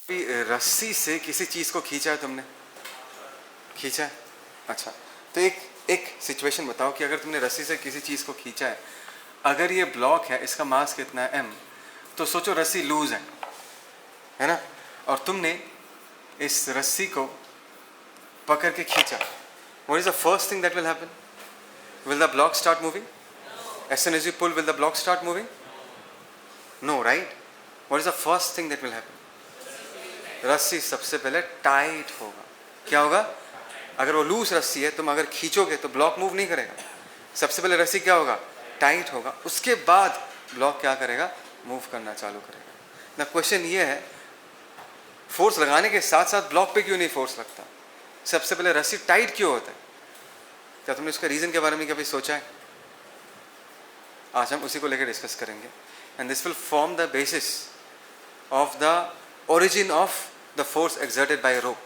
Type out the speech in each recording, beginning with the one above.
रस्सी से किसी चीज़ को खींचा है तुमने? खींचा है? अच्छा, तो एक सिचुएशन बताओ कि अगर तुमने रस्सी से किसी चीज़ को खींचा है, अगर ये ब्लॉक है, इसका मास कितना है m, तो सोचो रस्सी लूज है ना, और तुमने इस रस्सी को पकड़ के खींचा. What is the first thing that will happen? Will the block start moving? As soon as you pull, will the block start moving? No, right? What is the first thing that will happen? रस्सी सबसे पहले tight होगा. क्या होगा? अगर वो loose रस्सी है, तुम अगर खींचोगे तो ब्लॉक मूव नहीं करेगा. सबसे पहले रस्सी क्या होगा? टाइट होगा. उसके बाद ब्लॉक क्या करेगा? मूव करना चालू करेगा. ना क्वेश्चन ये है, फोर्स लगाने के साथ साथ ब्लॉक पे क्यों नहीं फोर्स लगता? सबसे पहले रस्सी टाइट क्यों होता है? क्या तुमने उसका रीजन के बारे में कभी सोचा है? आज हम उसी को लेकर डिस्कस करेंगे. And this will form the basis of the origin of the force exerted by rope.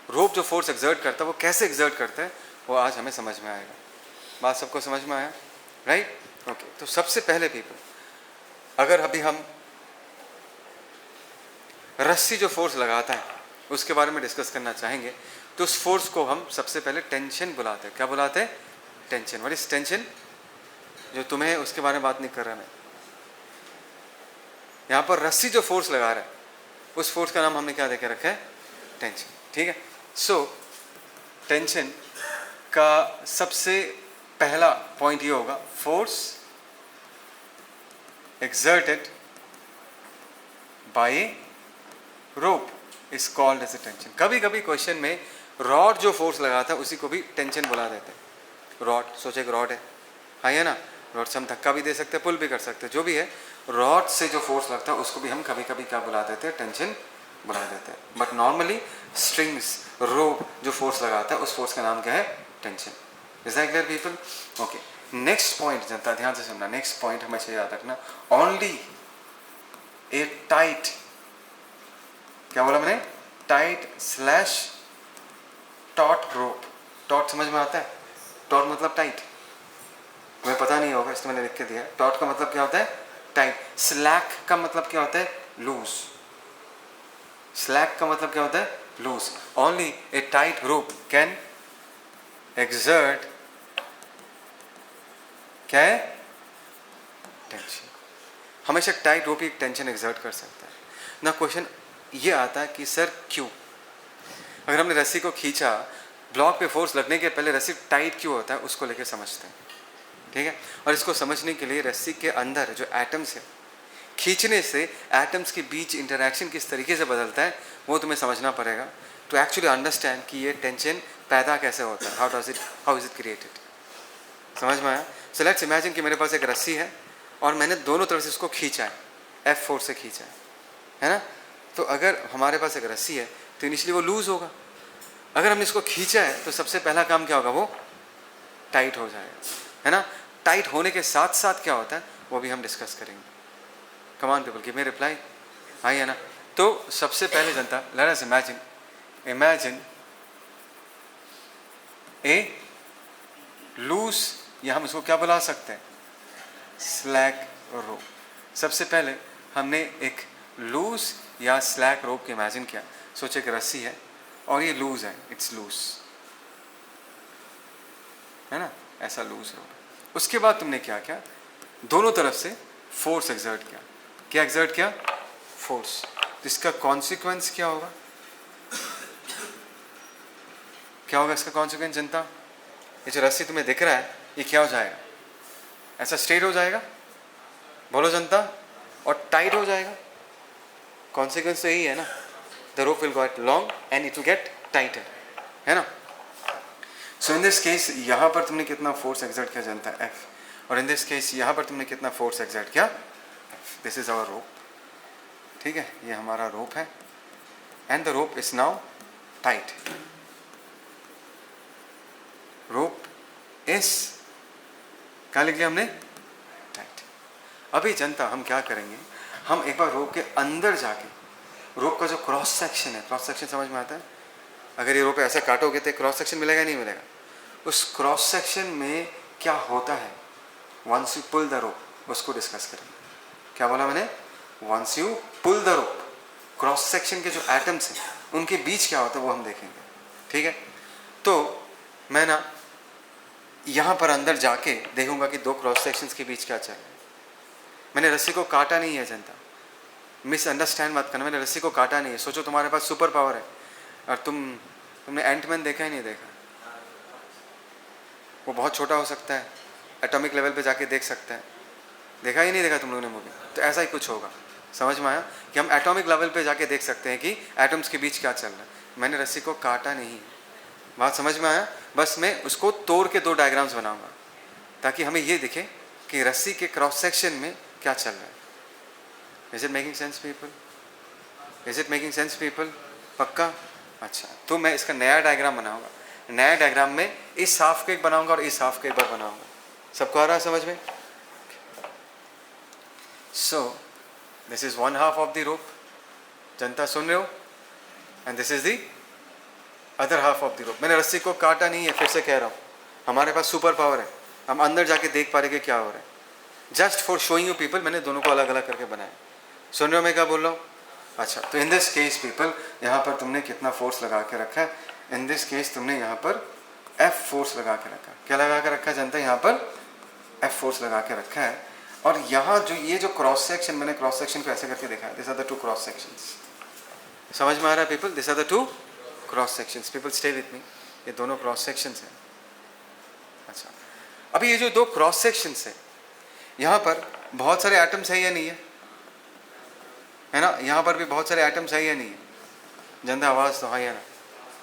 Rope जो फोर्स एक्सर्ट करता है वो कैसे एक्सर्ट करता है वो आज हमें समझ में आएगा. बात सबको समझ में आया? राइट? ओके. तो सबसे पहले पीपल, अगर अभी हम रस्सी जो फोर्स लगाता है उसके बारे में डिस्कस करना चाहेंगे, तो उस फोर्स को हम सबसे पहले टेंशन बुलाते हैं. क्या बुलाते हैं? टेंशन. What is tension? जो तुम्हें उसके बारे में बात नहीं कर रहा मैं. यहाँ पर रस्सी जो फोर्स लगा रहा है उस फोर्स का नाम हमने क्या देके रखा है? टेंशन. ठीक है. सो टेंशन का सबसे पहला पॉइंट ये होगा, force exerted by rope is called as a tension. कभी कभी क्वेश्चन में रॉड जो फोर्स लगाता है उसी को भी टेंशन बुला देते हैं. रॉड, सोचे एक रॉड है ना. रॉड से हम धक्का भी दे सकते हैं, पुल भी कर सकते हैं, जो भी है. रॉड से जो फोर्स लगता है उसको भी हम कभी कभी क्या बुला देते हैं? टेंशन बुला देते हैं. बट नॉर्मली स्ट्रिंग्स, रोप जो फोर्स लगाता है उस फोर्स का नाम क्या है? Tension. Is that clear people? Okay. Next point जनता ध्यान से सुनना. नेक्स्ट पॉइंट हमेशा याद रखना, ओनली ए टाइट, क्या बोला मैंने? टाइट स्लैश टॉट रोप. टॉट समझ में आता है? टॉट मतलब टाइट. तुम्हें पता नहीं होगा इसलिए मैंने लिख के दिया. टॉट का मतलब क्या होता है? टाइट. स्लैक का मतलब क्या होता है? लूज. स्लैक का मतलब क्या होता है? Loose. Only a tight rope can exert, क्या है? टेंशन. हमेशा टाइट रोप ही टेंशन एक्सर्ट कर सकता है ना. क्वेश्चन ये आता है कि सर क्यों? अगर हमने रस्सी को खींचा, ब्लॉक पे फोर्स लगने के पहले रस्सी टाइट क्यों होता है उसको लेके समझते हैं. ठीक है. और इसको समझने के लिए रस्सी के अंदर जो एटम्स है, खींचने से एटम्स के बीच इंटरैक्शन किस तरीके से बदलता है वो तुम्हें समझना पड़ेगा टू एक्चुअली अंडरस्टैंड कि ये टेंशन पैदा कैसे होता है. How is it created. समझ में आया? सो लेट्स इमेजिन कि मेरे पास एक रस्सी है और मैंने दोनों तरफ से इसको खींचा है, F फोर्स से खींचा है ना. तो अगर हमारे पास एक रस्सी है तो इनिशियली वो लूज होगा. अगर हमने इसको खींचा है तो सबसे पहला काम क्या होगा? वो टाइट हो जाएगा, है ना. टाइट होने के साथ साथ क्या होता है वो भी हम डिस्कस करेंगे. Come on people, give me reply. हाँ है ना. तो सबसे पहले जनता, let us imagine a loose, या हम इसको क्या बुला सकते हैं? Slack rope. सबसे पहले हमने एक लूज या स्लैक रोप के इमेजिन किया. सोचे कि रस्सी है और ये लूज है, इट्स लूज, है ना. ऐसा लूज रोप. उसके बाद तुमने क्या किया? दोनों तरफ से फोर्स एक्सर्ट किया. क्या एक्सर्ट किया? फोर्स. तो इसका कॉन्सिक्वेंस क्या होगा? क्या होगा इसका कॉन्सिक्वेंस जनता? ये जो रस्सी तुम्हें दिख रहा है ये क्या हो जाएगा? ऐसा स्ट्रेट हो जाएगा, बोलो जनता, और टाइट हो जाएगा. कॉन्सिक्वेंस तो यही है ना. The rope will get long and it will get tighter, है ना. सो इन दिस केस यहाँ पर तुमने कितना फोर्स एक्सर्ट किया जनता? F. और इन दिस केस यहाँ पर तुमने कितना फोर्स एक्सर्ट किया? F. दिस इज आवर रोप. ठीक है, ये हमारा रोप है and the rope is now tight. Rope is, क्या लिख लिया हमने? टाइट. अभी जनता हम क्या करेंगे, हम एक बार रोप के अंदर जाके, रोप का जो क्रॉस सेक्शन है, क्रॉस सेक्शन समझ में आता है? अगर ये रोप ऐसे काटोगे तो क्रॉस सेक्शन मिलेगा नहीं मिलेगा? उस क्रॉस सेक्शन में क्या होता है once you pull the rope, उसको डिस्कस करेंगे. क्या बोला मैंने? Once you pull the rope, cross section के जो एटम्स हैं उनके बीच क्या होता है वो हम देखेंगे, ठीक है। तो मैं ना यहाँ पर अंदर जाके देखूंगा कि दो क्रॉस सेक्शंस के बीच क्या चल रहा है। मैंने रस्सी को काटा नहीं है जनता, मिसअंडरस्टैंड मत करना, मैंने रस्सी को काटा नहीं है। सोचो तुम्हारे पास सुपर पावर है और तुमने एंटमैन देखा ही नहीं देखा, वो बहुत छोटा हो सकता है, एटॉमिक लेवल पे जाके देख सकता है, देखा ही नहीं देखा तुम लोगों ने मूवी। तो ऐसा ही कुछ होगा, समझ में आया कि हम एटॉमिक लेवल पे जाके देख सकते हैं कि एटम्स के बीच क्या चल रहा है। मैंने रस्सी को काटा नहीं, बात समझ में आया। बस मैं उसको तोड़ के दो डायग्राम्स बनाऊंगा ताकि हमें ये दिखे कि रस्सी के क्रॉस सेक्शन में क्या चल रहा है। Is it making sense people? Is it making sense people? पक्का? अच्छा, तो मैं इसका नया डायग्राम बनाऊंगा। नया डायग्राम में इस हाफ का एक बनाऊंगा और इस हाफ का एक बार बनाऊंगा। सबको आ रहा है समझ में? So this is one half of the rope, जनता सुन रहे हो? And this is the other half of the rope. मैंने रस्सी को काटा नहीं है, फिर से कह रहा हूँ, हमारे पास सुपर पावर है, हम अंदर जाके देख पा रहे कि क्या हो रहा है। Just for showing you people मैंने दोनों को अलग अलग करके बनाया। सुन रहे हो मैं क्या बोल रहा हूँ? अच्छा, तो इन दिस केस पीपल, यहाँ पर तुमने कितना फोर्स लगा के रखा है? इन दिस केस तुमने यहाँ पर F फोर्स लगा के रखा है। क्या लगा के रखा है जनता? यहाँ पर F फोर्स लगा के रखा है। और यहाँ जो ये जो क्रॉस सेक्शन, मैंने क्रॉस सेक्शन को ऐसे करके देखा है, this are the two cross sections. समझ में आ रहा है people? This are the two cross sections. People stay with me, ये दोनों क्रॉस सेक्शंस हैं। अच्छा, अभी ये जो दो क्रॉस सेक्शंस है, यहाँ पर बहुत सारे एटम्स है या नहीं है ना? यहाँ पर भी बहुत सारे एटम्स है या नहीं है? जनता आवाज़ तो हाँ या ना?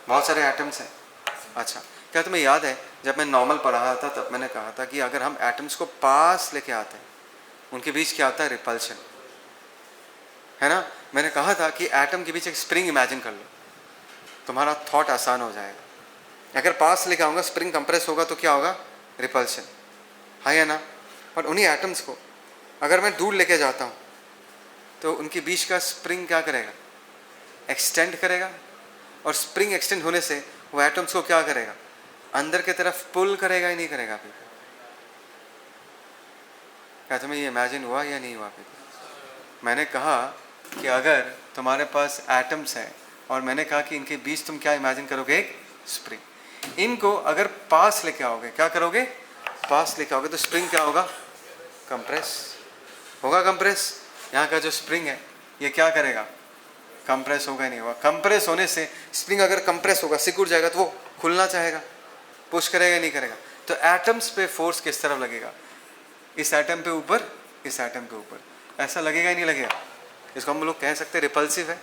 बहुत सारे एटम्स हैं। अच्छा, क्या तुम्हें याद है जब मैं नॉर्मल पढ़ा था तब मैंने कहा था कि अगर हम एटम्स को पास लेके आते हैं उनके बीच क्या होता है? रिपल्शन, है ना? मैंने कहा था कि एटम के बीच एक स्प्रिंग इमेजिन कर लो, तुम्हारा थॉट आसान हो जाएगा। अगर पास लेके आऊँगा, स्प्रिंग कंप्रेस होगा तो क्या होगा? रिपल्शन, हाँ या ना? और उन्हीं एटम्स को अगर मैं दूर लेके जाता हूँ तो उनके बीच का स्प्रिंग क्या करेगा? एक्सटेंड करेगा। और स्प्रिंग एक्सटेंड होने से वो एटम्स को क्या करेगा? अंदर की तरफ पुल करेगा ही नहीं करेगा? क्या तुम्हें ये इमेजिन हुआ या नहीं हुआ? मैंने कहा कि अगर तुम्हारे पास एटम्स हैं और मैंने कहा कि इनके बीच तुम क्या इमेजिन करोगे? एक स्प्रिंग। इनको अगर पास लेके आओगे, क्या करोगे? पास लेके आओगे तो स्प्रिंग क्या होगा? कंप्रेस होगा। कंप्रेस, यहाँ का जो स्प्रिंग है ये क्या करेगा? कंप्रेस होगा नहीं होगा? कंप्रेस होने से स्प्रिंग अगर कंप्रेस होगा, सिकुड़ जाएगा तो वो खुलना चाहेगा, पुश करेगा नहीं करेगा? तो एटम्स पे फोर्स किस तरफ लगेगा? इस एटम पे ऊपर, इस एटम पे ऊपर। ऐसा लगेगा ही नहीं लगेगा? इसको हम लोग कह सकते हैं रिपल्सिव है।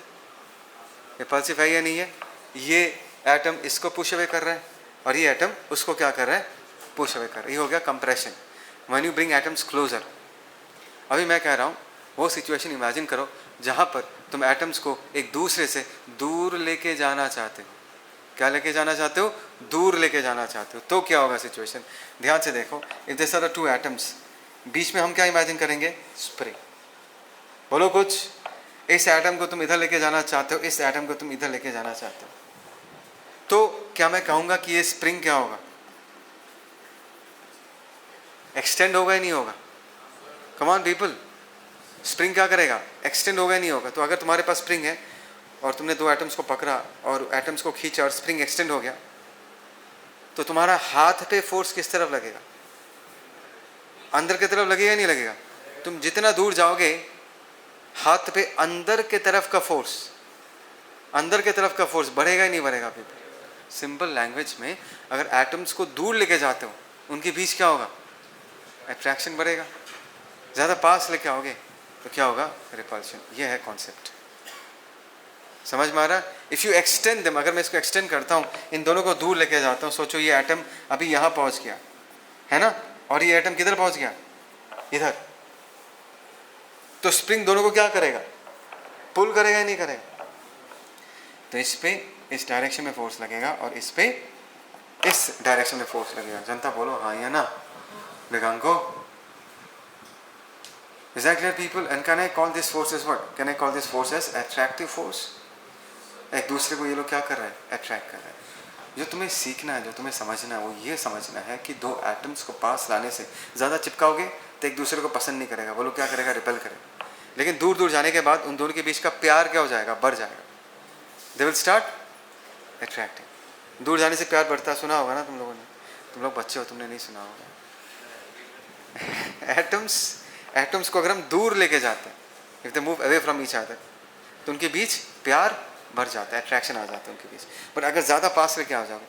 रिपल्सिव है या नहीं है? ये एटम इसको पुश अवे कर रहा है और ये एटम उसको क्या कर रहा है? पुश अवे कर रहा है। ये हो गया compression, when you bring atoms closer. अभी मैं कह रहा हूँ वो सिचुएशन इमेजिन करो जहाँ पर तुम एटम्स को एक दूसरे से दूर लेके जाना चाहते हो। क्या लेके जाना चाहते हो? दूर लेके जाना चाहते हो। तो क्या होगा सिचुएशन? ध्यान से देखो, if this are the two atoms, बीच में हम क्या इमेजिन करेंगे? स्प्रिंग। बोलो कुछ। इस एटम को तुम इधर लेके जाना चाहते हो, इस एटम को तुम इधर लेके जाना चाहते हो, तो क्या मैं कहूँगा कि ये स्प्रिंग क्या होगा? एक्सटेंड होगा ही नहीं होगा? कम ऑन पीपल, स्प्रिंग क्या करेगा? एक्सटेंड होगा ही नहीं होगा? तो अगर तुम्हारे पास स्प्रिंग है और तुमने दो एटम्स को पकड़ा और एटम्स को खींचा और स्प्रिंग एक्सटेंड हो गया, तो तुम्हारा हाथ पे फोर्स किस तरफ लगेगा? अंदर की तरफ लगेगा नहीं लगेगा? तुम जितना दूर जाओगे हाथ पे अंदर के तरफ का फोर्स, अंदर के तरफ का फोर्स बढ़ेगा ही नहीं बढ़ेगा? पीपल, सिंपल लैंग्वेज में अगर एटम्स को दूर लेके जाते हो उनके बीच क्या होगा? अट्रैक्शन बढ़ेगा। ज़्यादा पास लेके आओगे तो क्या होगा? रिपल्शन। ये है कॉन्सेप्ट, समझ में आ रहा है? इफ़ यू एक्सटेंड देम, अगर मैं इसको एक्सटेंड करता हूँ, इन दोनों को दूर लेके जाता हूँ, सोचो ये एटम अभी यहाँ पहुँच गया है ना, और ये एटम किधर पहुँच गया? इधर। तो स्प्रिंग दोनों को क्या करेगा? पुल करेगा ही नहीं करेगा? तो इस पे इस डायरेक्शन में फोर्स लगेगा और इस पे इस डायरेक्शन में फोर्स लगेगा। जनता बोलो हाँ या ना? Veganko, is that clear people? And can I call this force as what? Can I call this force as attractive force? एक दूसरे को ये लोग क्या कर रहे हैं? अट्रैक्ट कर रहे हैं। जो तुम्हें सीखना है, जो तुम्हें समझना है, वो ये समझना है कि दो एटम्स को पास लाने से ज़्यादा चिपकाओगे तो एक दूसरे को पसंद नहीं करेगा, वो लोग क्या करेगा? रिपेल करेगा। लेकिन दूर दूर जाने के बाद उन दोनों के बीच का प्यार क्या हो जाएगा, बढ़ जाएगा. They will start attracting. दूर जाने से प्यार बढ़ता है, सुना होगा ना तुम लोगों ने. तुम लोग बच्चे हो, तुमने नहीं सुना होगा. एटम्स को अगर हम दूर लेके जाते हैं, if they move away from each other, तो उनके बीच प्यार बढ़ जाता है, अट्रैक्शन आ जाता है उनके बीच. बट अगर ज़्यादा पास लेके आ जाओगे,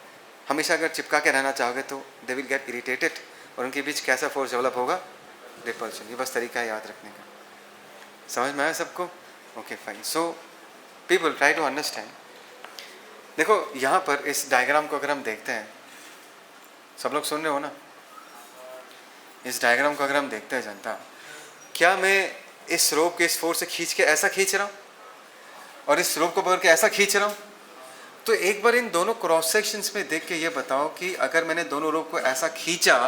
हमेशा अगर चिपका के रहना चाहोगे, तो दे विल गेट इरिटेटेड और उनके बीच कैसा फोर्स डेवलप होगा, रिपल्शन. ये बस तरीका है याद रखने का. समझ में आया सबको? Okay fine. So people try to understand. देखो यहाँ पर इस डायग्राम को अगर हम देखते हैं, सब लोग सुन रहे हो ना? इस डायग्राम को अगर हम देखते हैं जनता, क्या मैं इस रोप के इस फोर्स से खींच के ऐसा खींच रहा हूँ और इस रोप को पकड़ के ऐसा खींच रहा हूँ? तो एक बार इन दोनों क्रॉस सेक्शंस में देख के ये बताओ कि अगर मैंने दोनों रोप को ऐसा खींचा,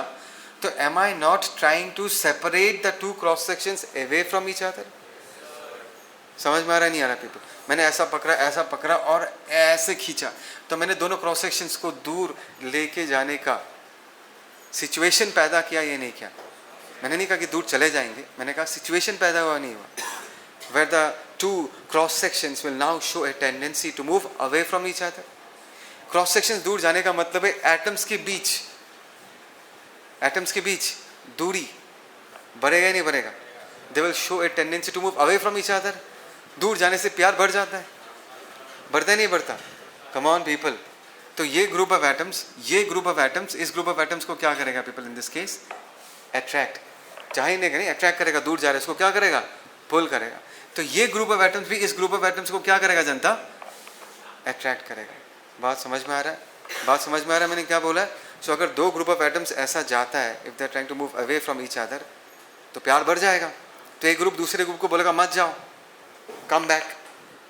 तो am I not trying to separate the two cross sections away from each other? समझ में आ रहा नहीं आ रहा पीपल? मैंने ऐसा पकड़ा और ऐसे खींचा, तो मैंने दोनों क्रॉस सेक्शंस को दूर लेके जाने का सिचुएशन पैदा किया, ये नहीं किया. मैंने नहीं कहा कि दूर चले जाएंगे, मैंने कहा सिचुएशन पैदा हुआ नहीं हुआ. Where the two cross sections will now show a tendency to move away from each other. Cross sections दूर जाने का मतलब है एटम्स के बीच दूरी बढ़ेगा या नहीं बढ़ेगा? They will show a tendency to move away from each other. दूर जाने से प्यार बढ़ जाता है, बढ़ता नहीं बढ़ता? Come on people. तो ये ग्रुप ऑफ एटम्स इस ग्रुप ऑफ एटम्स को क्या करेगा people in this case? Attract. चाहे नहीं अट्रैक्ट करेगा. दूर जा रहा है इसको क्या करेगा? पुल करेगा. तो ये ग्रुप ऑफ एटम्स भी इस ग्रुप ऑफ एटम्स को क्या करेगा जनता? अट्रैक्ट करेगा. बात समझ में आ रहा है मैंने क्या बोला है? सो अगर दो ग्रुप ऑफ एटम्स ऐसा जाता है, if they are trying to move away from each other, तो प्यार बढ़ जाएगा. तो एक ग्रुप दूसरे ग्रुप को बोलेगा मत जाओ, कम बैक.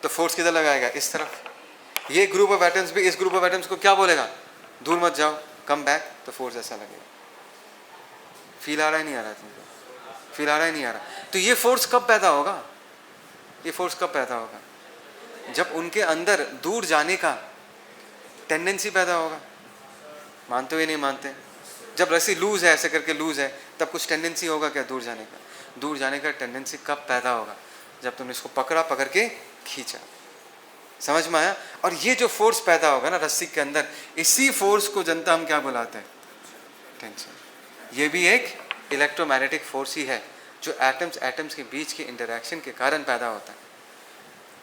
तो फोर्स किधर लगाएगा? इस तरफ. ये ग्रुप ऑफ एटम्स भी इस ग्रुप ऑफ एटम्स को क्या बोलेगा? दूर मत जाओ, कम बैक. तो फोर्स ऐसा लगेगा. फील आ रहा है नहीं आ रहा तुमको? फील आ रहा है नहीं आ रहा? तो ये फोर्स कब पैदा होगा? जब उनके अंदर दूर जाने का टेंडेंसी पैदा होगा. मानते हो या नहीं मानते? जब रस्सी लूज है, ऐसे करके लूज है, तब कुछ टेंडेंसी होगा क्या दूर जाने का? दूर जाने का टेंडेंसी कब पैदा होगा? जब तुमने इसको पकड़ के खींचा. समझ में आया? और ये जो फोर्स पैदा होगा ना रस्सी के अंदर, इसी फोर्स को जनता हम क्या बुलाते हैं? टेंशन. ये भी एक इलेक्ट्रोमैग्नेटिक फोर्स ही है, जो एटम्स के बीच के इंटरैक्शन के कारण पैदा होता है.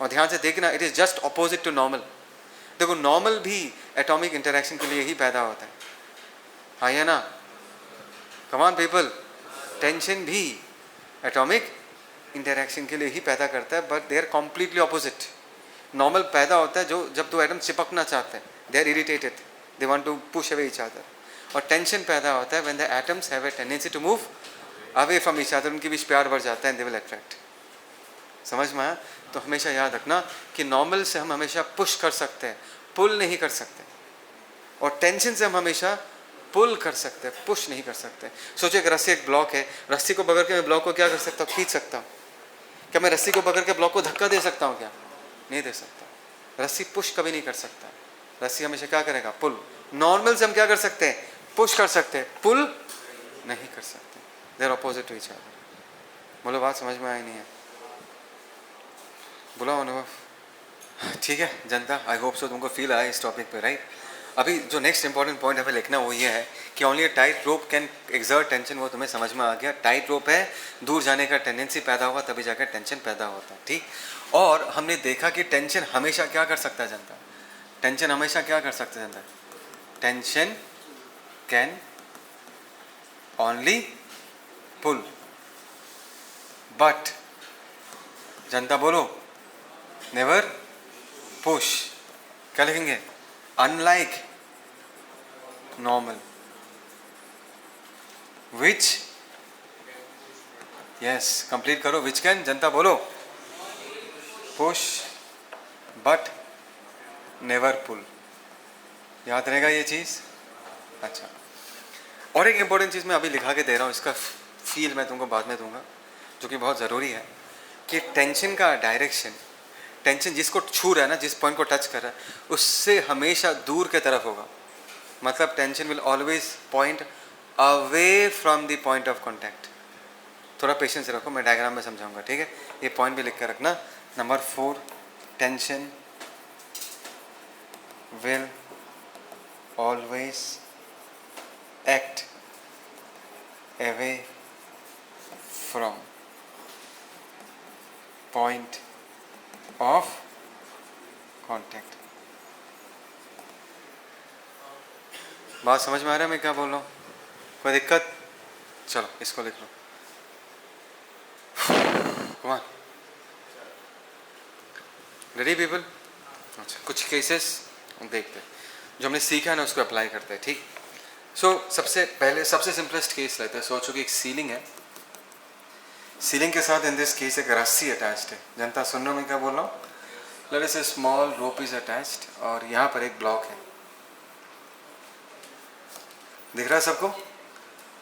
और ध्यान से देखना, it is just opposite to normal. देखो नॉर्मल भी एटॉमिक इंटरैक्शन के लिए ही पैदा होता है. हाँ या ना? Come on people. टेंशन भी एटॉमिक इंटरैक्शन के लिए ही पैदा करता है, but they are completely opposite. Normal पैदा होता है जो जब दो एटम चिपकना चाहते हैं, they are irritated, they want to push away each other. और टेंशन पैदा होता है when the atoms have a tendency to move away from each other. उनके बीच प्यार बढ़ जाता है, दे विल अट्रैक्ट. समझ में आया? तो हमेशा याद रखना कि नॉर्मल से हम हमेशा पुश कर सकते हैं, पुल नहीं कर सकते. और टेंशन से हम हमेशा पुल कर सकते हैं, पुश नहीं कर सकते. सोचो एक रस्सी, एक ब्लॉक है, रस्सी को पकड़ के मैं ब्लॉक को क्या कर सकता हूँ? खींच सकता हूँ. क्या मैं रस्सी को पकड़ के ब्लॉक को धक्का दे सकता हूँ? क्या नहीं दे सकता. रस्सी पुश कभी नहीं कर सकता. रस्सी हमेशा क्या करेगा? पुल. नॉर्मल से हम क्या कर सकते हैं? पुश कर सकते हैं, पुल नहीं कर सकते. They are opposite to each other. बोलो बात समझ में आई नहीं है? बोलो अनुभव. ठीक है जनता, आई होप सो तुमको फील आया इस टॉपिक पे, राइट? अभी जो नेक्स्ट इंपॉर्टेंट पॉइंट हमें लिखना वो ये है कि only a tight rope can exert tension. वो तुम्हें समझ में आ गया. टाइट रोप है, दूर जाने का टेंडेंसी पैदा होगा, तभी जाकर टेंशन पैदा होता है. ठीक. और हमने देखा कि टेंशन हमेशा क्या कर सकता है जनता? टेंशन हमेशा क्या कर सकता है जनता? Tension can only pull, but जनता बोलो नेवर पुश. क्या लिखेंगे? Unlike normal, which, yes complete करो. विच कैन जनता बोलो? Push but never pull. याद रहेगा ये चीज? अच्छा. और एक इंपॉर्टेंट चीज मैं अभी लिखा के दे रहा हूँ, इसका फील मैं तुमको बाद में दूंगा, जो कि बहुत ज़रूरी है, कि टेंशन का डायरेक्शन, टेंशन जिसको छू रहा है ना, जिस पॉइंट को टच कर रहा है, उससे हमेशा दूर के तरफ होगा. मतलब tension will always point away from the point of contact. थोड़ा पेशेंस रखो, मैं डायग्राम में समझाऊंगा, ठीक है। ये पॉइंट भी लिख कर रखना। Number 4, tension will always act away from point of contact. बात समझ में आ रहा है मैं क्या बोल रहा हूँ? कोई दिक्कत? चलो इसको लिख लो। Come on, ready people? अच्छा, कुछ केसेस देखते हैं जो हमने सीखा है ना, उसको अप्लाई करते हैं, ठीक। सबसे पहले सबसे सिंपलेस्ट केस लेते हैं। सोचो कि एक सीलिंग है, सीलिंग के साथ इन दिस केस एक रस्सी अटैच्ड है। जनता सुन रहे हो मैं क्या बोल रहा हूँ? लेट अस से स्मॉल रोप इज अटैच्ड और यहाँ पर एक ब्लॉक है, दिख रहा है सबको?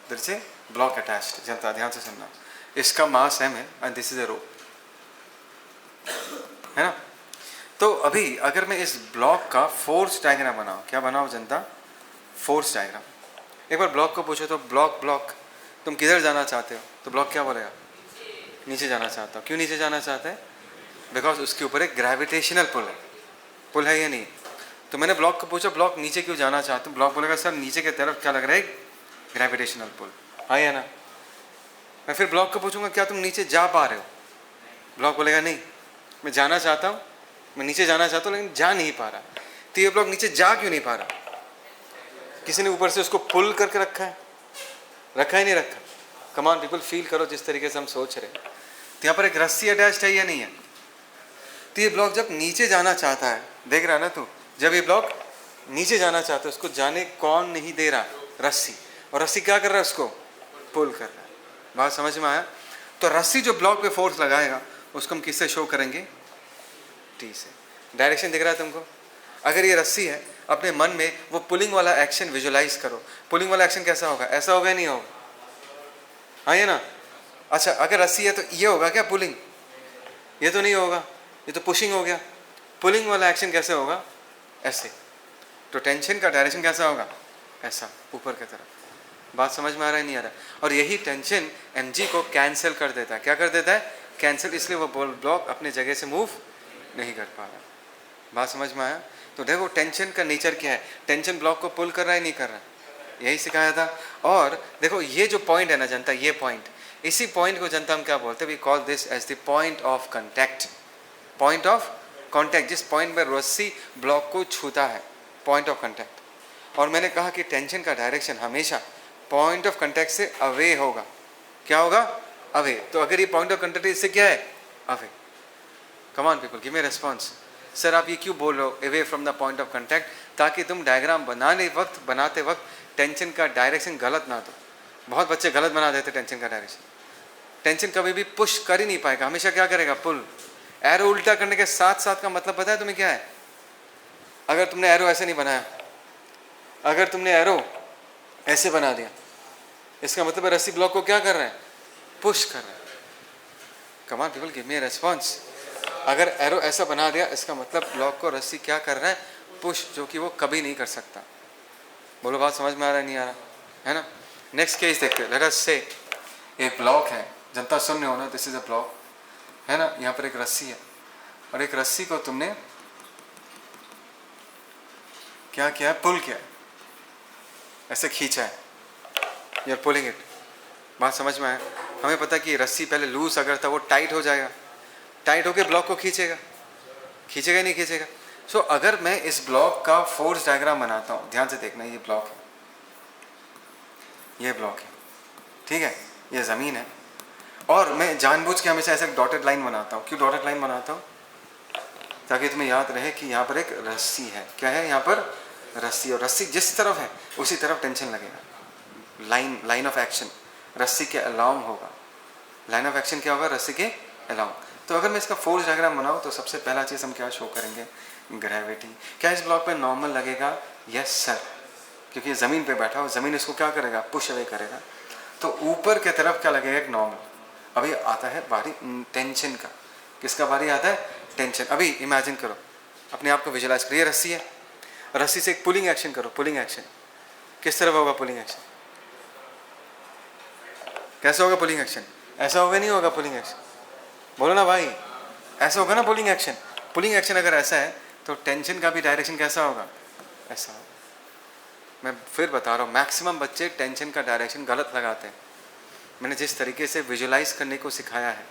इधर से ब्लॉक अटैच्ड। जनता ध्यान से सुनना, इसका मास m है एंड दिस इज अ रोप, है ना। तो अभी अगर मैं इस ब्लॉक का फोर्स डायग्राम बनाऊं, क्या बनाऊं जनता? Force diagram. एक बार ब्लॉक को पूछो तो ब्लॉक तुम किधर जाना चाहते हो, तो ब्लॉक क्या बोलेगा? नीचे जाना चाहता हूँ। क्यों नीचे जाना चाहता है? बिकॉज उसके ऊपर एक ग्रेविटेशनल पुल है या नहीं। तो मैंने ब्लॉक को पूछा ब्लॉक नीचे क्यों जाना चाहते हो, ब्लॉक बोलेगा सर नीचे की तरफ क्या लग रहा है, ग्रेविटेशनल पुल, हाँ या ना। मैं फिर ब्लॉक को पूछूंगा क्या तुम नीचे जा पा रहे हो, ब्लॉक बोलेगा नहीं मैं जाना चाहता हूँ, मैं नीचे जाना चाहता हूँ लेकिन जा नहीं पा रहा। तो ये ब्लॉक नीचे जा क्यों नहीं पा रहा? किसी ने ऊपर से उसको पुल करके रखा है, रखा ही नहीं रखा? कम ऑन पीपल, फील करो जिस तरीके से हम सोच रहे हैं। तो यहाँ पर एक रस्सी अटैच्ड है या नहीं है? तो ये ब्लॉक जब नीचे जाना चाहता है, देख रहा है ना तू, जब ये ब्लॉक नीचे जाना चाहता है उसको जाने कौन नहीं दे रहा? रस्सी। और रस्सी क्या कर रहा है? उसको पुल कर रहा है। बात समझ में आया? तो रस्सी जो ब्लॉक पे फोर्स लगाएगा उसको हम किससे शो करेंगे? टी से। डायरेक्शन दिख रहा है तुमको? अगर ये रस्सी है, अपने मन में वो पुलिंग वाला एक्शन विजुलाइज करो। पुलिंग वाला एक्शन कैसा होगा? ऐसा होगा या नहीं होगा? हाँ ये ना। अच्छा अगर रस्सी है तो ये होगा क्या पुलिंग? ये तो नहीं होगा, ये तो पुशिंग हो गया। पुलिंग वाला एक्शन कैसे होगा? ऐसे। तो टेंशन का डायरेक्शन कैसा होगा? ऐसा, ऊपर की तरफ। बात समझ में आ रहा है नहीं आ रहा? और यही टेंशन mg को कैंसिल कर देता है। क्या कर देता है? कैंसिल। इसलिए वो ब्लॉक अपने जगह से मूव नहीं कर पा रहा। बात समझ में आया? तो देखो टेंशन का नेचर क्या है, टेंशन ब्लॉक को पुल कर रहा है नहीं कर रहा, यही सिखाया था। और देखो ये जो पॉइंट है ना जनता, ये पॉइंट, इसी पॉइंट को जनता हम क्या बोलते हैं? We call this as the point of contact. Point of contact, जिस पॉइंट पर रस्सी ब्लॉक को छूता है, पॉइंट ऑफ कांटेक्ट। और मैंने कहा कि टेंशन का डायरेक्शन हमेशा पॉइंट ऑफ कांटेक्ट से अवे होगा। क्या होगा? अवे। तो अगर ये पॉइंट ऑफ कांटेक्ट इससे क्या है? Away. Come on people, give me response. Sir आप ये क्यों बोल रहे हो away from the point of contact? ताकि तुम डायग्राम बनाते वक्त टेंशन का डायरेक्शन गलत ना दो। बहुत बच्चे गलत बना देते टेंशन का डायरेक्शन। टेंशन कभी भी पुश कर ही नहीं पाएगा, हमेशा क्या करेगा? पुल। एरो उल्टा करने के साथ साथ का मतलब पता है तुम्हें क्या है? अगर तुमने एरो ऐसे नहीं बनाया, अगर तुमने एरो ऐसे बना दिया, इसका मतलब रस्सी ब्लॉक को क्या कर रहा है? पुश कर रहा है। कम on people, give me a response. अगर एरो ऐसा बना दिया इसका मतलब ब्लॉक को रस्सी क्या कर रहा है? पुश, जो कि वो कभी नहीं कर सकता। बोलो बात समझ में आ रहा है नहीं आ रहा? है ना। नेक्स्ट केस देखते हैं। लेट अस से एक ब्लॉक है, जनता सुन रहे हो ना, दिस इज अ ब्लॉक, है ना। यहाँ पर एक रस्सी है और एक रस्सी को तुमने क्या किया है? पुल किया है, ऐसे खींचा है, यू आर पुलिंग इट। बात समझ में आया? हमें पता कि रस्सी पहले लूज अगर था वो टाइट हो जाएगा, टाइट होकर ब्लॉक को खींचेगा, खींचेगा नहीं खींचेगा? सो अगर मैं इस ब्लॉक का फोर्स डायग्राम बनाता हूँ, ध्यान से देखना, ये ब्लॉक है, ये ब्लॉक है, ठीक है, ये ज़मीन है। और मैं जानबूझ के हमेशा ऐसे डॉटेड लाइन बनाता हूँ। क्यों डॉटेड लाइन बनाता हूँ? ताकि तुम्हें याद रहे कि यहाँ पर एक रस्सी है। क्या है यहाँ पर? रस्सी। और रस्सी जिस तरफ है उसी तरफ टेंशन लगेगा। लाइन ऑफ एक्शन रस्सी के अलाउंग होगा। लाइन ऑफ एक्शन क्या होगा? रस्सी के अलाउंग। तो अगर मैं इसका फोर्स डायग्राम बनाऊँ तो सबसे पहला चीज़ हम क्या शो करेंगे? ग्रेविटी। क्या इस ब्लॉक पे नॉर्मल लगेगा? यस सर, क्योंकि ज़मीन पे बैठा हो, ज़मीन इसको क्या करेगा? पुश अवे करेगा। तो ऊपर की तरफ क्या लगेगा? एक नॉर्मल। अभी आता है बारी टेंशन का। किसका बारी आता है? टेंशन। अभी इमेजिन करो, अपने आप को विजुलाइज करो, ये रस्सी है, रस्सी से एक पुलिंग एक्शन करो। पुलिंग एक्शन किस तरफ होगा? पुलिंग एक्शन कैसे होगा? पुलिंग एक्शन ऐसा होगा नहीं होगा पुलिंग एक्शन? बोलो ना भाई, ऐसा होगा ना पुलिंग एक्शन? पुलिंग एक्शन अगर ऐसा है तो टेंशन का भी डायरेक्शन कैसा होगा? ऐसा होगा। मैं फिर बता रहा हूँ, मैक्सिमम बच्चे टेंशन का डायरेक्शन गलत लगाते हैं। मैंने जिस तरीके से विजुलाइज करने को सिखाया है,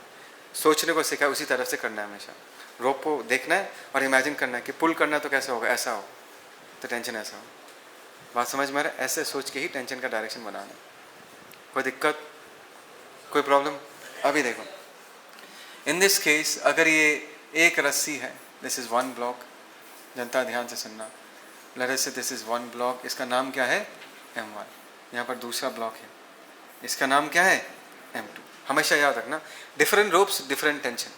सोचने को सिखाया, उसी तरह से करना है हमेशा। रोप को देखना है और इमेजिन करना है कि पुल करना है तो कैसे होगा, ऐसा हो तो टेंशन ऐसा हो। बात समझ में आ रहा है? ऐसे सोच के ही टेंशन का डायरेक्शन बनाना है। कोई दिक्कत, कोई प्रॉब्लम? अभी देखो, इन दिस केस अगर ये एक रस्सी है, दिस इज वन ब्लॉक, जनता ध्यान से सुनना, लेट अस से दिस इज वन ब्लॉक, इसका नाम क्या है? M1। यहाँ पर दूसरा ब्लॉक है, इसका नाम क्या है? M2। हमेशा याद रखना, डिफरेंट रोप्स डिफरेंट टेंशन।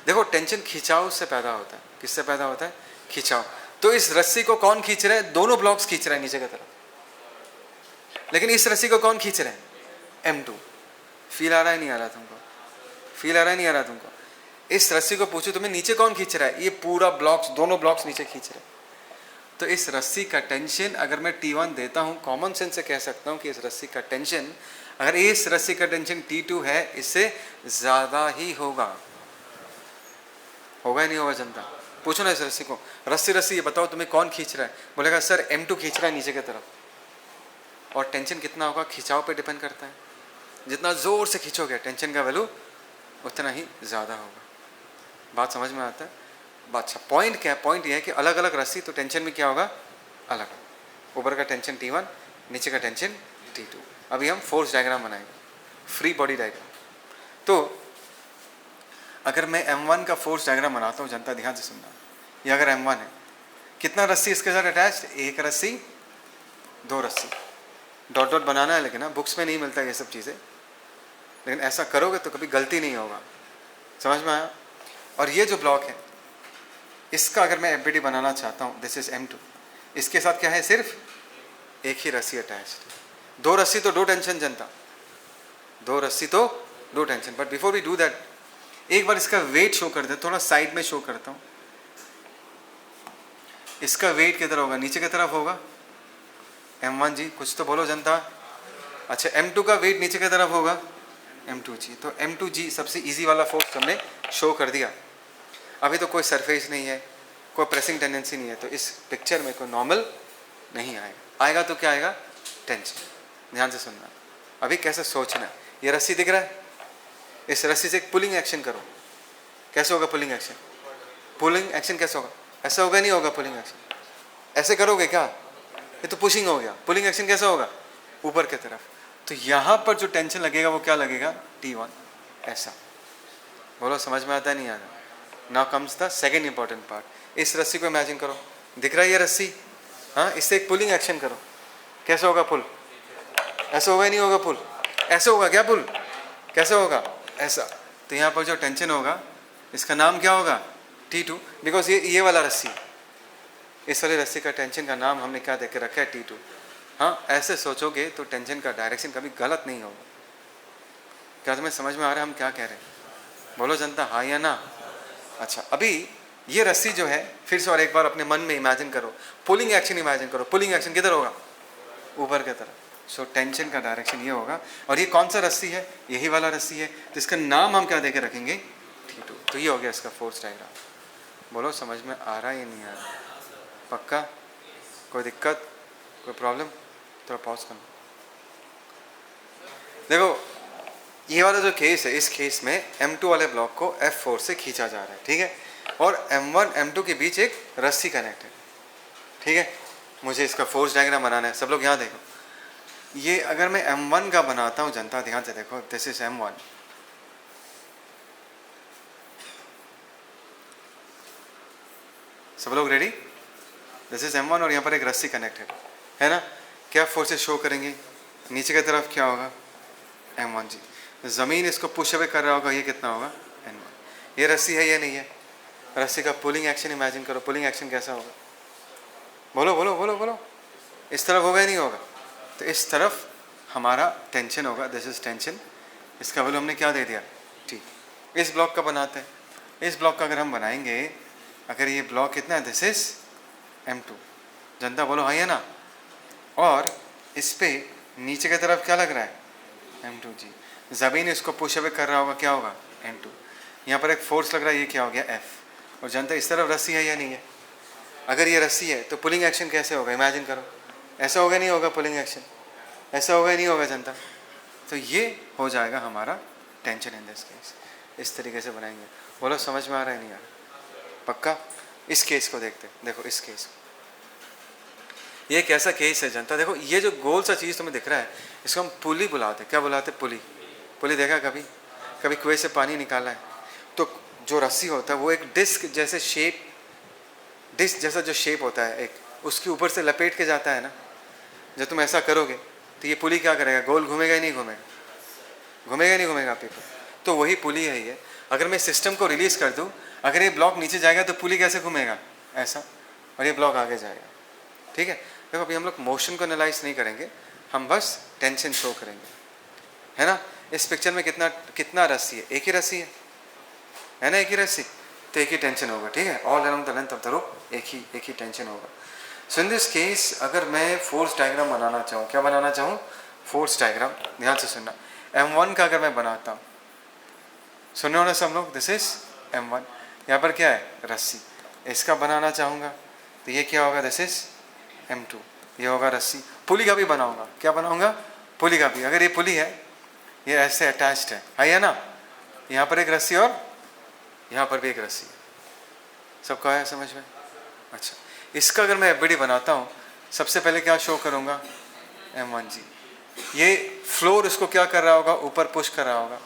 देखो टेंशन खिंचाव से पैदा होता है। किससे पैदा होता है? खिंचाव। तो इस रस्सी को कौन खींच रहा है? दोनों ब्लॉक्स खींच रहा है नीचे की तरफ, लेकिन इस रस्सी को कौन खींच रहा है? M2। फील आ रहा है नहीं आ रहा तुमको? फील आ रहा है नहीं आ रहा तुमको? इस रस्सी को पूछो तुम्हें नीचे कौन खींच रहा है? ये पूरा ब्लॉक्स, दोनों ब्लॉक्स नीचे खींच रहे हैं। तो इस रस्सी का टेंशन अगर मैं T1 देता हूं, कॉमन सेंस से कह सकता हूं कि इस रस्सी का टेंशन, अगर इस रस्सी का टेंशन T2 है, इससे ज्यादा ही होगा। होगा ही नहीं होगा जनता? पूछो ना इस रस्सी को, रस्सी रस्सी ये बताओ तुम्हें कौन खींच रहा है? बोलेगा सर M2 खींच रहा है नीचे की तरफ। और टेंशन कितना होगा? खिंचाव पे डिपेंड करता है। जितना जोर से खींचोगे टेंशन का वैल्यू उतना ही ज़्यादा होगा। बात समझ में आता है? बात अच्छा, पॉइंट क्या है? पॉइंट ये है कि अलग अलग रस्सी तो टेंशन में क्या होगा? अलग। ऊपर का टेंशन T1, नीचे का टेंशन T2। अभी हम फोर्स डायग्राम बनाएंगे, फ्री बॉडी डायग्राम। तो अगर मैं M1 का फोर्स डायग्राम बनाता हूँ, जनता ध्यान से सुनना, ये अगर M1 है, कितना रस्सी इसके साथ अटैच्ड? एक रस्सी, दो रस्सी, डॉट डॉट बनाना है, लेकिन ना बुक्स में नहीं मिलता ये सब चीज़ें, लेकिन ऐसा करोगे तो कभी गलती नहीं होगा। समझ में आया? और ये जो ब्लॉक है, इसका अगर मैं FBD बनाना चाहता हूँ, दिस इज M2, इसके साथ क्या है? सिर्फ एक ही रस्सी अटैच्ड। दो रस्सी तो दो टेंशन जनता, दो रस्सी तो दो tension. But before we do that, एक बार इसका वेट शो कर दे, थोड़ा साइड में शो करता हूँ। इसका वेट किधर होगा? नीचे की तरफ होगा। M1 जी कुछ तो बोलो जनता। अच्छा, M2 का वेट नीचे की तरफ होगा। M2 जी, तो M2 जी सबसे इजी वाला फोर्स हमने शो कर दिया। अभी तो कोई सरफेस नहीं है, कोई प्रेसिंग टेंडेंसी नहीं है, तो इस पिक्चर में कोई नॉर्मल नहीं आएगा। आएगा तो क्या आएगा? टेंशन। ध्यान से सुनना, अभी कैसे सोचना है। ये रस्सी दिख रहा है, इस रस्सी से एक पुलिंग एक्शन करो। कैसे होगा पुलिंग एक्शन? पुलिंग एक्शन कैसे होगा? ऐसा होगा नहीं होगा पुलिंग एक्शन? ऐसे करोगे क्या? ये तो पुशिंग हो गया। पुलिंग एक्शन कैसा होगा? ऊपर की तरफ। तो यहाँ पर जो टेंशन लगेगा वो क्या लगेगा? T1। ऐसा बोलो, समझ में आता है नहीं आता? Now comes the second important part. इस रस्सी को इमेजिन करो, दिख रहा है ये रस्सी? हाँ, इससे एक पुलिंग एक्शन करो। कैसे होगा पुल? ऐसा होगा नहीं होगा पुल? ऐसे होगा क्या पुल? कैसे होगा? ऐसा। तो यहाँ पर जो टेंशन होगा इसका नाम क्या होगा? T2, बिकॉज ये वाला रस्सी, इस वाली रस्सी का टेंशन का नाम हमने क्या देके रखा है? T2। हाँ, ऐसे सोचोगे तो टेंशन का डायरेक्शन कभी गलत नहीं होगा। क्या तुम्हें समझ में आ रहा है हम क्या कह रहे हैं? बोलो जनता, हाँ या ना? अच्छा, अभी ये रस्सी जो है, फिर से और एक बार अपने मन में इमेजिन करो, पुलिंग एक्शन इमेजिन करो। पुलिंग एक्शन किधर होगा? ऊपर की तरफ। सो टेंशन का डायरेक्शन ये होगा। और ये कौन सा रस्सी है? यही वाला रस्सी है, तो इसका नाम हम क्या देके रखेंगे? T2। तो ये हो गया इसका फोर्स डायग्राम। बोलो, समझ में आ रहा है या नहीं आ रहा? पक्का? कोई दिक्कत, कोई प्रॉब्लम? थोड़ा पॉज करना। देखो, ये वाला जो केस है, इस केस में M2 वाले ब्लॉक को F4 से खींचा जा रहा है, ठीक है? और M1 M2 के बीच एक रस्सी कनेक्ट है, ठीक है? मुझे इसका फोर्स डायग्राम बनाना है। सब लोग यहाँ देखो, ये अगर मैं M1 का बनाता हूँ, जनता ध्यान से देखो, दिस इज M1। सब लोग रेडी? दिस इज M1 और यहाँ पर एक रस्सी कनेक्टेड है ना? क्या फोर्सेस शो करेंगे? नीचे की तरफ क्या होगा? M1 जी। ज़मीन इसको पुश अवे कर रहा होगा, ये कितना होगा? N1। ये रस्सी है या नहीं है? रस्सी का पुलिंग एक्शन इमेजिन करो। पुलिंग एक्शन कैसा होगा? बोलो बोलो बोलो बोलो। इस तरफ होगा या नहीं होगा? तो इस तरफ हमारा टेंशन होगा, दिस इज टेंशन। इसका वैल्यू हमने क्या दे दिया? T। इस ब्लॉक का बनाते हैं। इस ब्लॉक का अगर हम बनाएंगे, अगर ये ब्लॉक कितना है? This is M2। जनता बोलो हाँ या ना? और इस पे नीचे की तरफ क्या लग रहा है? M2 जी। ज़मीन इसको पुश अवे कर रहा होगा, क्या होगा N2। यहाँ पर एक फोर्स लग रहा है, ये क्या हो गया F। और जानते इस तरफ रस्सी है या नहीं है? अगर ये रस्सी है तो पुलिंग एक्शन कैसे होगा, इमेजिन करो। ऐसा होगा नहीं होगा पुलिंग एक्शन, ऐसा होगा नहीं होगा जनता। तो ये हो जाएगा हमारा टेंशन इन दिस केस। इस तरीके से बनाएंगे। बोलो समझ में आ रहा है नहीं यार? पक्का? इस केस को देखते, देखो इस केस को। ये एक ऐसा केस है जनता, देखो ये जो गोल सा चीज़ तुम्हें दिख रहा है इसको हम पुली बुलाते हैं। क्या बुलाते हैं? पुली। पुली देखा कभी? कभी कुएं से पानी निकाला है तो जो रस्सी होता है वो एक डिस्क जैसे शेप, डिस्क जैसा जो शेप होता है एक, उसके ऊपर से लपेट के जाता है ना। जब तुम ऐसा करोगे तो ये पुली क्या करेगा? गोल घूमेगा ही नहीं घूमेगा? घूमेगा नहीं घूमेगा पीपल? तो वही पुली है ये। अगर मैं सिस्टम को रिलीज़ कर दूँ, अगर ये ब्लॉक नीचे जाएगा तो पुली कैसे घूमेगा? ऐसा, और ये ब्लॉक आगे जाएगा। ठीक है, देखो अभी हम लोग मोशन को एनालाइज नहीं करेंगे, हम बस टेंशन शो करेंगे, है ना। इस पिक्चर में कितना कितना रस्सी है? एक ही रस्सी है ना, एक ही रस्सी, तो एक ही टेंशन होगा। ठीक है, all around the length of the rope एक ही टेंशन होगा। सो इन दिस केस अगर मैं फोर्स डायग्राम बनाना चाहूँ, क्या बनाना चाहूँ? Force diagram. ध्यान से सुनना, M1 का अगर मैं बनाता हूँ, सुनने हो ना सब लोग, दिस इज M1। यहाँ पर क्या है? रस्सी। इसका बनाना चाहूँगा तो ये क्या होगा? This is M2। ये होगा रस्सी। पुली का भी बनाऊंगा, क्या बनाऊंगा? पुली का भी। अगर ये पुली है, ये ऐसे अटैच्ड है ना, यहाँ पर एक रस्सी और यहाँ पर भी एक रस्सी है। सबको आया समझ में? अच्छा, इसका अगर मैं FBD बनाता हूँ, सबसे पहले क्या शो करूँगा? M1G। ये फ्लोर इसको क्या कर रहा होगा? ऊपर पुश कर रहा होगा,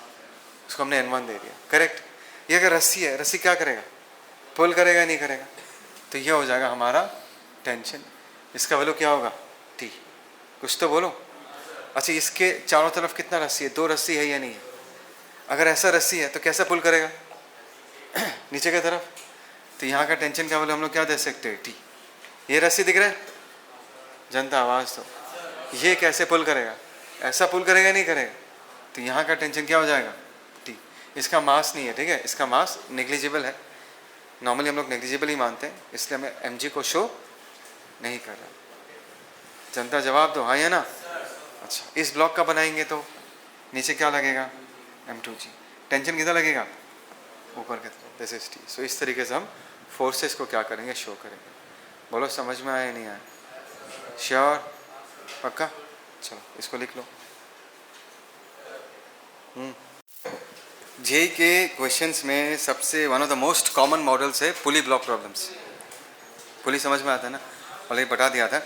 उसको हमने N1 दे दिया, करेक्ट। ये अगर रस्सी है, रस्सी क्या करेगा? पुल करेगा नहीं करेगा? तो ये हो जाएगा हमारा टेंशन। इसका वैल्यू क्या होगा? T। कुछ तो बोलो। अच्छा, इसके चारों तरफ कितना रस्सी है? 2 रस्सी है या नहीं है? अगर ऐसा रस्सी है तो कैसा पुल करेगा? नीचे की तरफ। तो यहाँ का टेंशन का वैल्यू हम लोग क्या दे सकते हैं? T। ये रस्सी दिख रहा है जनता? आवाज़ तो। ये कैसे पुल करेगा? ऐसा पुल करेगा नहीं करेगा? तो यहाँ का टेंशन क्या हो जाएगा? T। इसका मास नहीं है, ठीक है, इसका मास नेग्लिजिबल है। नॉर्मली हम लोग नेग्लिजिबल ही मानते हैं, इसलिए मैं mg को शो नहीं कर रहा। जनता जवाब दो, हाँ या ना? अच्छा, इस ब्लॉक का बनाएंगे तो नीचे क्या लगेगा? M2G। टेंशन कितना लगेगा? ऊपर की तरफ, दिस इज T। सो इस तरीके से हम फोर्सेस को क्या करेंगे? शो करेंगे। बोलो समझ में आया नहीं आया? श्योर? पक्का? चलो इसको लिख लो। जेई के क्वेश्चंस में सबसे one of the most common models है पुली ब्लॉक प्रॉब्लम्स। पुली समझ में आता है ना? ऑलरेडी बता दिया था।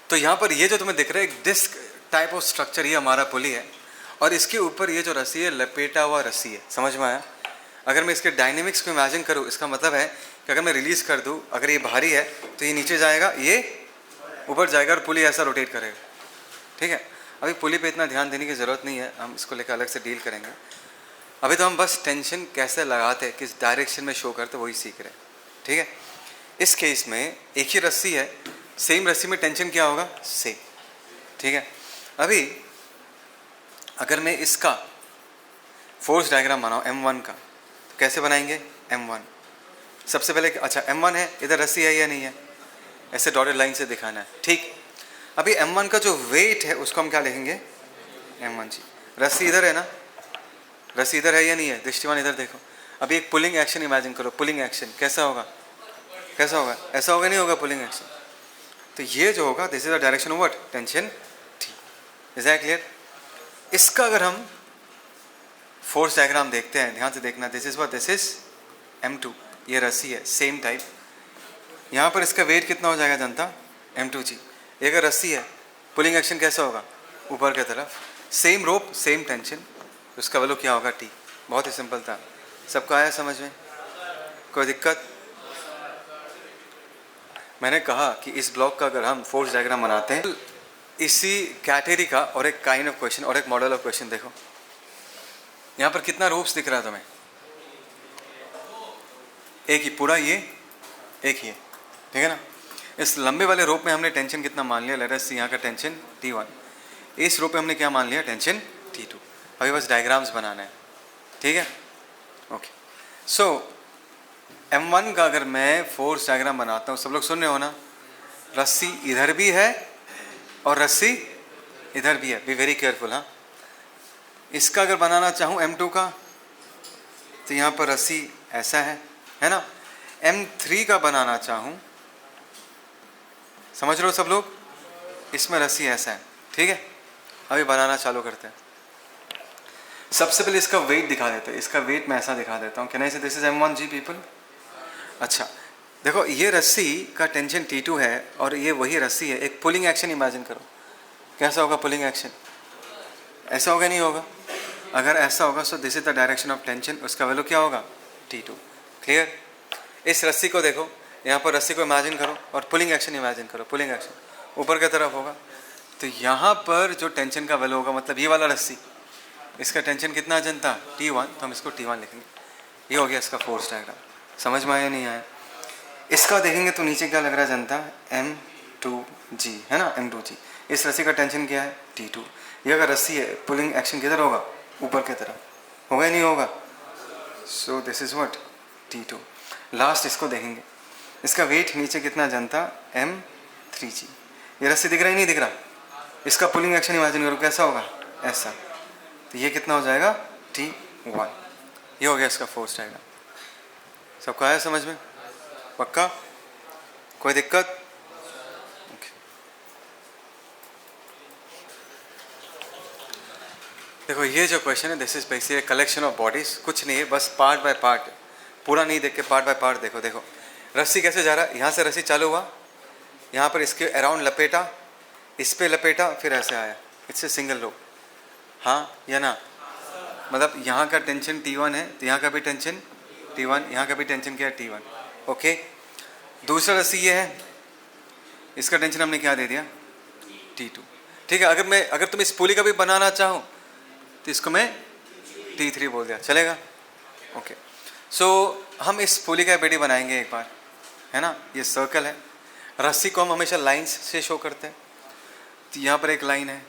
तो यहाँ पर ये जो तुम्हें दिख रहा है एक डिस्क टाइप ऑफ स्ट्रक्चर, ये हमारा पुली है, और इसके ऊपर ये जो रस्सी है लपेटा हुआ रस्सी है। समझ में आया? अगर मैं इसके डायनेमिक्स को इमेजिन करूँ, इसका मतलब है कि अगर मैं रिलीज़ कर दूँ, अगर ये भारी है तो ये नीचे जाएगा, ये ऊपर जाएगा और पुली ऐसा रोटेट करेगा। ठीक है, अभी पुली पे इतना ध्यान देने की ज़रूरत नहीं है, हम इसको लेकर अलग से डील करेंगे। अभी तो हम बस टेंशन कैसे लगाते, किस डायरेक्शन में शो करते, वही सीख रहे हैं। ठीक है, इस केस में एक ही रस्सी है, सेम रस्सी में टेंशन क्या होगा? सेम। ठीक है, अभी अगर मैं इसका फोर्स डायग्राम बनाऊँ M1 का, तो कैसे बनाएंगे? M1 सबसे पहले, अच्छा M1 है, इधर रस्सी है या नहीं है? ऐसे डॉटेड लाइन से दिखाना है। ठीक, अभी M1 का जो वेट है उसको हम क्या लिखेंगे? M1G। रस्सी इधर है ना, रस्सी इधर है या नहीं है? दृष्टिमान इधर देखो। अभी एक पुलिंग एक्शन इमेजिन करो, पुलिंग एक्शन कैसा होगा? कैसा होगा? ऐसा होगा नहीं होगा पुलिंग एक्शन? तो ये जो होगा, this is the direction of what? Tension T। Is that clear? इसका अगर हम फोर्स डायग्राम देखते हैं, ध्यान से देखना, this is what? This is M2। ये रस्सी है, सेम टाइप। यहाँ पर इसका वेट कितना हो जाएगा जनता? M2G। ये अगर रस्सी है, पुलिंग एक्शन कैसा होगा? ऊपर की तरफ, सेम रोप सेम टेंशन, उसका वैल्यू क्या होगा? T। बहुत ही सिंपल था। सबको आया समझ में? कोई दिक्कत? मैंने कहा कि इस ब्लॉक का अगर हम फोर्स डायग्राम बनाते हैं, इसी कैटेगरी का और एक काइंड ऑफ क्वेश्चन और एक मॉडल ऑफ क्वेश्चन देखो। यहाँ पर कितना रोप्स दिख रहा है तुम्हें? एक ही, पूरा ये एक ही है, ठीक है ना। इस लंबे वाले रोप में हमने टेंशन कितना मान लिया? लेट अस सी, यहाँ का टेंशन T1। इस रोप में हमने क्या मान लिया? Tension T2। अभी बस डायग्राम्स बनाना है, ठीक है, ओके। सो M1 का अगर मैं फोर्स डायग्राम बनाता हूँ, सब लोग सुन रहे हो ना? रस्सी इधर भी है और रस्सी इधर भी है, बी वेरी केयरफुल। हाँ, इसका अगर बनाना चाहूँ M2 का, तो यहाँ पर रस्सी ऐसा है ना। M3 का बनाना चाहूँ, समझ रहे हो सब लोग, इसमें रस्सी ऐसा है, ठीक है। अभी बनाना चालू करते हैं। सबसे पहले इसका वेट दिखा देते हैं। इसका वेट मैं ऐसा दिखा देता हूँ। कैन आई से दिस इज M1G पीपल। अच्छा देखो, ये रस्सी का टेंशन T2 है और ये वही रस्सी है। एक पुलिंग एक्शन इमेजिन करो, कैसा होगा पुलिंग एक्शन? ऐसा होगा नहीं होगा? अगर ऐसा होगा so this is the direction of tension, उसका वैल्यू क्या होगा? T2। क्लियर? इस रस्सी को देखो, यहाँ पर रस्सी को इमेजिन करो और पुलिंग एक्शन इमेजिन करो। पुलिंग एक्शन ऊपर की तरफ होगा, तो यहाँ पर जो टेंशन का वैल्यू होगा, मतलब ये वाला रस्सी, इसका टेंशन कितना जनता? T1, तो हम इसको T1 लिखेंगे। ये हो गया इसका फोर्स डायग्राम। समझ में आया नहीं आया? इसका देखेंगे तो नीचे क्या लग रहा है जनता? M2G है ना, M2G। इस रस्सी का टेंशन क्या है? T2। ये अगर रस्सी है, पुलिंग एक्शन किधर होगा? ऊपर की तरफ होगा या नहीं होगा? So this is what? T2। Last इसको देखेंगे, इसका वेट नीचे कितना जनता? M3G। ये रस्सी दिख रहा है नहीं दिख रहा? इसका पुलिंग एक्शन इमेजिन करो, कैसा होगा? ऐसा। तो ये कितना हो जाएगा? T1। ये हो गया इसका फोर्स डायग्राम। सबको आया समझ में? पक्का? कोई दिक्कत? okay. देखो ये जो क्वेश्चन है, this is basically collection of bodies. कुछ नहीं है, बस पार्ट बाय पार्ट, पूरा नहीं देख के पार्ट बाय पार्ट देखो। देखो रस्सी कैसे जा रहा है, यहाँ से रस्सी चालू हुआ, यहाँ पर इसके अराउंड लपेटा, इस पे लपेटा, फिर ऐसे आया। इट्स ए सिंगल रोप, हाँ या ना? मतलब यहाँ का टेंशन T1 है, तो यहाँ का भी टेंशन T1, यहाँ का भी टेंशन क्या है? T1। ओके। दूसरा रस्सी ये है, इसका टेंशन हमने क्या दे दिया? T2। ठीक है। अगर तुम इस पुली का भी बनाना चाहो तो इसको मैं T3 बोल दिया, चलेगा? ओके। सो हम इस पुली का बेडी बनाएंगे एक बार, है ना। ये सर्कल है, रस्सी को हम हमेशा लाइंस से शो करते हैं। तो यहाँ पर एक लाइन है,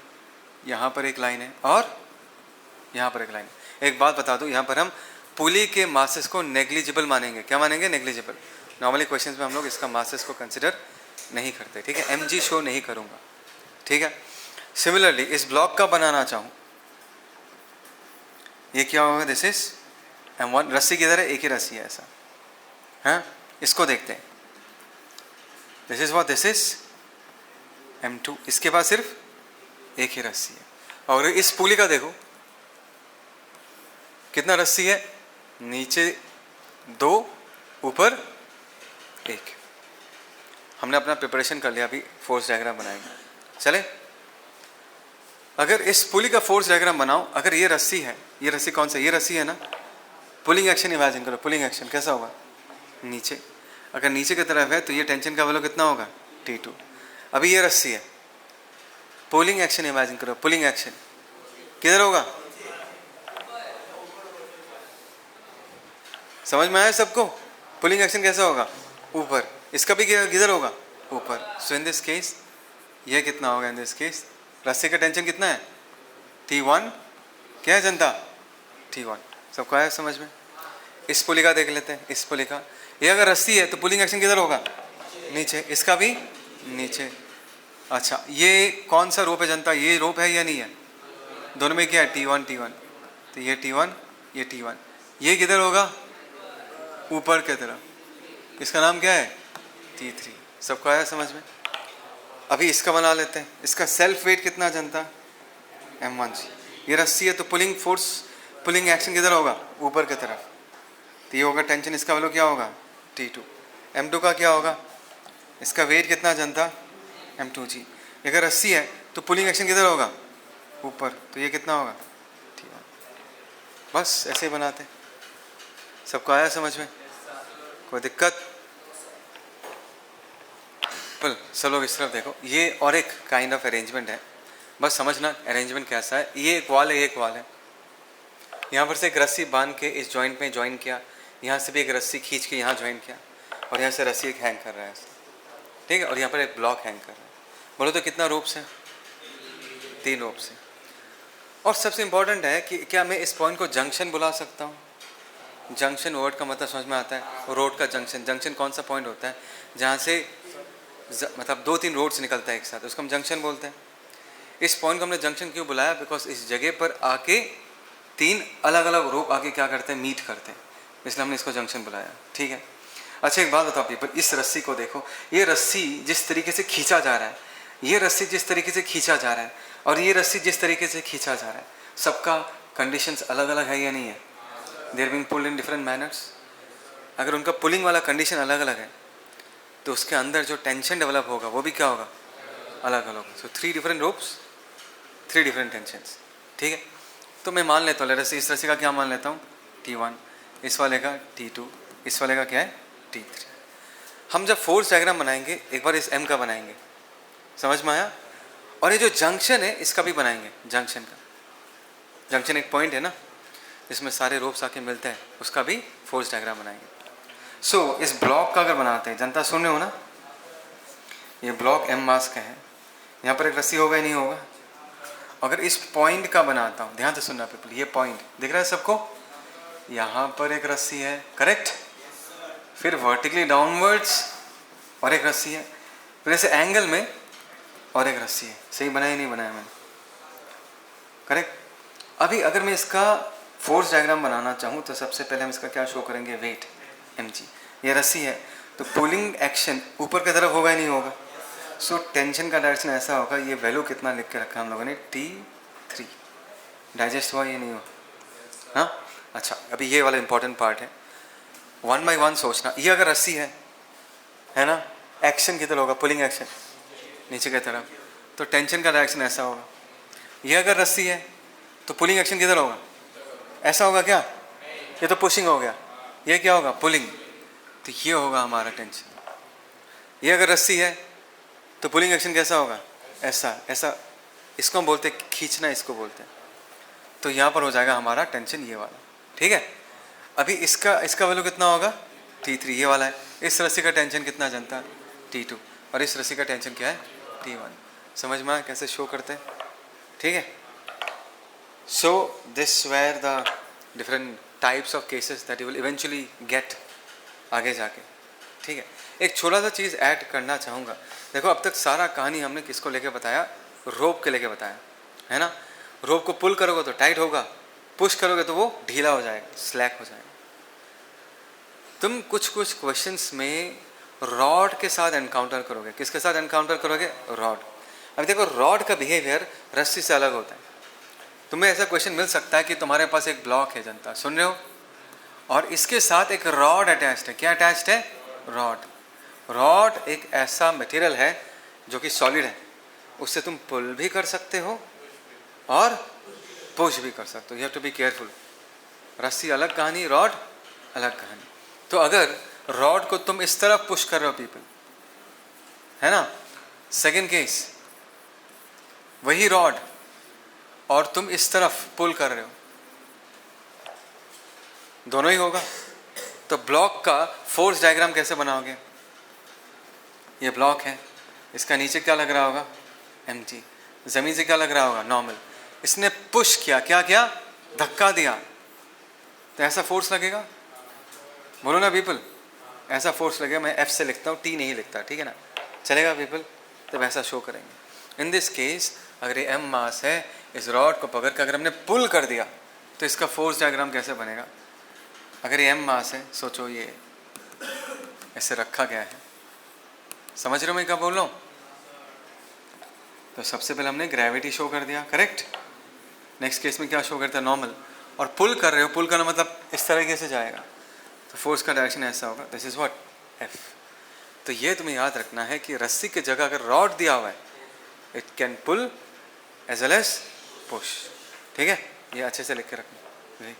यहाँ पर एक लाइन है और यहाँ पर एक लाइन है। एक बात बता दूँ, यहाँ पर हम पुली के मासेस को नेग्लिजिबल मानेंगे। क्या मानेंगे? नेग्लिजिबल। नॉर्मली क्वेश्चंस में हम लोग इसका मासेस को कंसिडर नहीं करते, ठीक है। MG शो नहीं करूँगा, ठीक है। सिमिलरली इस ब्लॉक का बनाना चाहूँ, ये क्या होगा? This is M1। रस्सी किधर है? एक ही रस्सी है ऐसा, हाँ। इसको देखते हैं, this is what? This is M2। इसके पास सिर्फ एक ही रस्सी है। और इस पुली का देखो कितना रस्सी है? नीचे 2, ऊपर 1। हमने अपना प्रिपरेशन कर लिया, अभी फोर्स डायग्राम बनाएंगे, चले। अगर इस पुली का फोर्स डायग्राम बनाओ, अगर ये रस्सी है, ये रस्सी कौन सा? ये रस्सी है ना। पुलिंग एक्शन इमेजिन करो, पुलिंग एक्शन कैसा होगा? नीचे। अगर नीचे की तरफ है तो ये टेंशन का वैल्यू कितना होगा? T2। अभी ये रस्सी है, पुलिंग एक्शन इमेजिन करो, पुलिंग एक्शन किधर होगा? समझ में आया सबको? पुलिंग एक्शन कैसा होगा? ऊपर। इसका भी किधर होगा? ऊपर। सो इन दिस केस ये कितना होगा? इन दिस केस रस्सी का टेंशन कितना है? T1। क्या है जनता? T1। सबको आया समझ में? इस पुली का देख लेते हैं। इस पुली का, ये अगर रस्सी है तो पुलिंग एक्शन किधर होगा? नीचे। इसका भी नीचे। अच्छा, ये कौन सा रोप है जनता? ये रोप है या नहीं है? दोनों में क्या है? T1 T1। तो ये T1, ये T1। ये किधर होगा? ऊपर की तरफ। इसका नाम क्या है? T3। सबको आया समझ में? अभी इसका बना लेते हैं। इसका सेल्फ वेट कितना जनता? M1G। ये रस्सी है तो पुलिंग फोर्स, पुलिंग एक्शन किधर होगा? ऊपर की तरफ। तो ये होगा टेंशन, इसका वैल्यू क्या होगा? T2। M2 का क्या होगा? इसका वेट कितना जनता? M2G। अगर रस्सी है तो पुलिंग एक्शन किधर होगा? ऊपर। तो ये कितना होगा? T1। बस ऐसे ही बनाते। सबको आया समझ में? कोई दिक्कत? सब लोग इस तरफ देखो। ये और एक काइंड ऑफ अरेंजमेंट है, बस समझना अरेंजमेंट कैसा है। ये एक वॉल है, ये एक वॉल है। यहाँ पर से एक रस्सी बांध के इस जॉइंट में ज्वाइन किया, यहाँ से भी एक रस्सी खींच के यहाँ ज्वाइन किया, और यहाँ से रस्सी एक हैंग कर रहा है, ठीक है। और यहाँ पर एक ब्लॉक हैंग कर रहा है। बोलो तो कितना रोप्स है? 3 रोप्स है। और सबसे इम्पोर्टेंट है कि क्या मैं इस पॉइंट को जंक्शन बुला सकता हूँ? जंक्शन वर्ड का मतलब समझ में आता है? रोड का जंक्शन। जंक्शन कौन सा पॉइंट होता है जहाँ से मतलब 2-3 रोड्स निकलता है एक साथ, उसको हम जंक्शन बोलते हैं। इस पॉइंट को हमने जंक्शन क्यों बुलाया? बिकॉज इस जगह पर आके तीन अलग अलग रोप आके क्या करते हैं, मीट करते हैं, इसलिए हमने इसको जंक्शन बुलाया, ठीक है। अच्छा एक बात बताओ पीपल, इस रस्सी को देखो, ये रस्सी जिस तरीके से खींचा जा रहा है, ये रस्सी जिस तरीके से खींचा जा रहा है और ये रस्सी जिस तरीके से खींचा जा रहा है, सबका कंडीशंस अलग अलग है या नहीं है? They are being pulled in different manners. अगर उनका पुलिंग वाला कंडीशन अलग अलग है तो उसके अंदर जो टेंशन डेवलप होगा वो भी क्या होगा, अलग अलग होगा। सो 3 डिफरेंट रोप्स, 3 डिफरेंट टेंशंस, ठीक है। तो मैं मान लेता हूँ, इस रस्सी का क्या मान लेता हूँ, T1, इस वाले का T2, इस वाले का क्या है, T3। हम जब फोर्स डायग्राम बनाएंगे एक बार इस M का बनाएंगे, समझ में आया? और ये जो जंक्शन है इसका भी बनाएंगे, जंक्शन का, जंक्शन एक पॉइंट है ना जिसमें सारे रोप्स आके मिलते हैं, उसका भी फोर्स डायग्राम बनाएंगे। सो इस ब्लॉक का अगर बनाते हैं, जनता सुन रहे हो ना, ये ब्लॉक M मास का है, यहाँ पर एक रस्सी होगा या नहीं होगा? अगर इस पॉइंट का बनाता हूँ, ध्यान से सुनना पीपल, ये पॉइंट दिख रहा है सबको, यहाँ पर एक रस्सी है, करेक्ट, फिर वर्टिकली डाउनवर्ड्स और एक रस्सी है, फिर ऐसे एंगल में और एक रस्सी है। सही बनाया नहीं बनाया मैंने, करेक्ट। अभी अगर मैं इसका फोर्स डायग्राम बनाना चाहूँ तो सबसे पहले हम इसका क्या शो करेंगे, वेट mg, ये रस्सी है तो पुलिंग एक्शन ऊपर की तरफ होगा या नहीं होगा? सो टेंशन का डायरेक्शन ऐसा होगा, ये वैल्यू कितना लिख के रखा हम लोगों ने, T3। डाइजेस्ट हुआ ये नहीं हुआ? हाँ, अच्छा अभी ये वाला इंपॉर्टेंट पार्ट है, 1 by 1 सोचना। ये अगर रस्सी है ना, एक्शन किधर होगा, पुलिंग एक्शन नीचे की तरफ, तो टेंशन का डायरेक्शन ऐसा होगा। ये अगर रस्सी है तो पुलिंग एक्शन किधर होगा, ऐसा होगा क्या? ये तो पुशिंग हो गया, ये क्या होगा, पुलिंग, तो ये होगा हमारा टेंशन। ये अगर रस्सी है तो पुलिंग एक्शन कैसा होगा, ऐसा ऐसा, इसको हम बोलते हैं खींचना, इसको बोलते हैं। तो यहाँ पर हो जाएगा हमारा टेंशन ये वाला, ठीक है। अभी इसका वैल्यू कितना होगा, T3, ये वाला है। इस रस्सी का टेंशन कितना जनता है, T2, और इस रस्सी का टेंशन क्या है, T1। समझ में आया कैसे शो करते हैं, ठीक है। So this were the different types of cases that you will eventually get आगे जाके, ठीक है। एक छोटा सा चीज़ ऐड करना चाहूँगा, देखो अब तक सारा कहानी हमने किसको लेके बताया, रोप के लेके बताया है ना। रोप को पुल करोगे तो टाइट होगा, पुश करोगे तो वो ढीला हो जाएगा, स्लैक हो जाएगा। तुम कुछ कुछ क्वेश्चंस में रॉड के साथ एनकाउंटर करोगे, किसके साथ एनकाउंटर करोगे, रॉड। अब देखो रॉड का बिहेवियर रस्सी से अलग होता है। तुम्हें ऐसा क्वेश्चन मिल सकता है कि तुम्हारे पास एक ब्लॉक है, जनता सुन रहे हो, और इसके साथ एक रॉड अटैच्ड है। क्या अटैच्ड है, रॉड। रॉड एक ऐसा मटेरियल है जो कि सॉलिड है, उससे तुम पुल भी कर सकते हो और पुश भी कर सकते हो। You have to be careful. रस्सी अलग कहानी, रॉड अलग कहानी। तो अगर रॉड को तुम इस तरफ पुश कर रहे हो पीपल, है ना, सेकेंड केस, वही रॉड और तुम इस तरफ पुल कर रहे हो, दोनों ही होगा। तो ब्लॉक का फोर्स डायग्राम कैसे बनाओगे, ये ब्लॉक है, इसका नीचे क्या लग रहा होगा, mg, जमीन से क्या लग रहा होगा, नॉर्मल। इसने पुश किया, क्या किया, धक्का दिया, तो ऐसा फोर्स लगेगा, बोलो ना पीपल, ऐसा फोर्स लगेगा। मैं F से लिखता हूँ, T नहीं लिखता, ठीक है ना, चलेगा पीपल, तब ऐसा शो करेंगे। इन दिस केस अगर ये M मास है, इस रॉड को पकड़ कर अगर हमने पुल कर दिया तो इसका फोर्स डायग्राम कैसे बनेगा। अगर ये M मास है, सोचो ये ऐसे रखा गया है, समझ रहे हो मैं क्या बोल रहा हूँ। तो सबसे पहले हमने ग्रेविटी शो कर दिया, करेक्ट। नेक्स्ट केस में क्या शो करता है, नॉर्मल। और पुल कर रहे हो, पुल करना मतलब इस तरीके से जाएगा, तो फोर्स का डायरेक्शन ऐसा होगा, दिस इज व्हाट, F। तो ये तुम्हें याद रखना है कि रस्सी की जगह अगर रॉड दिया हुआ है, it can pull as well as push, ठीक है। ये अच्छे से लिख के रखना, ठीक।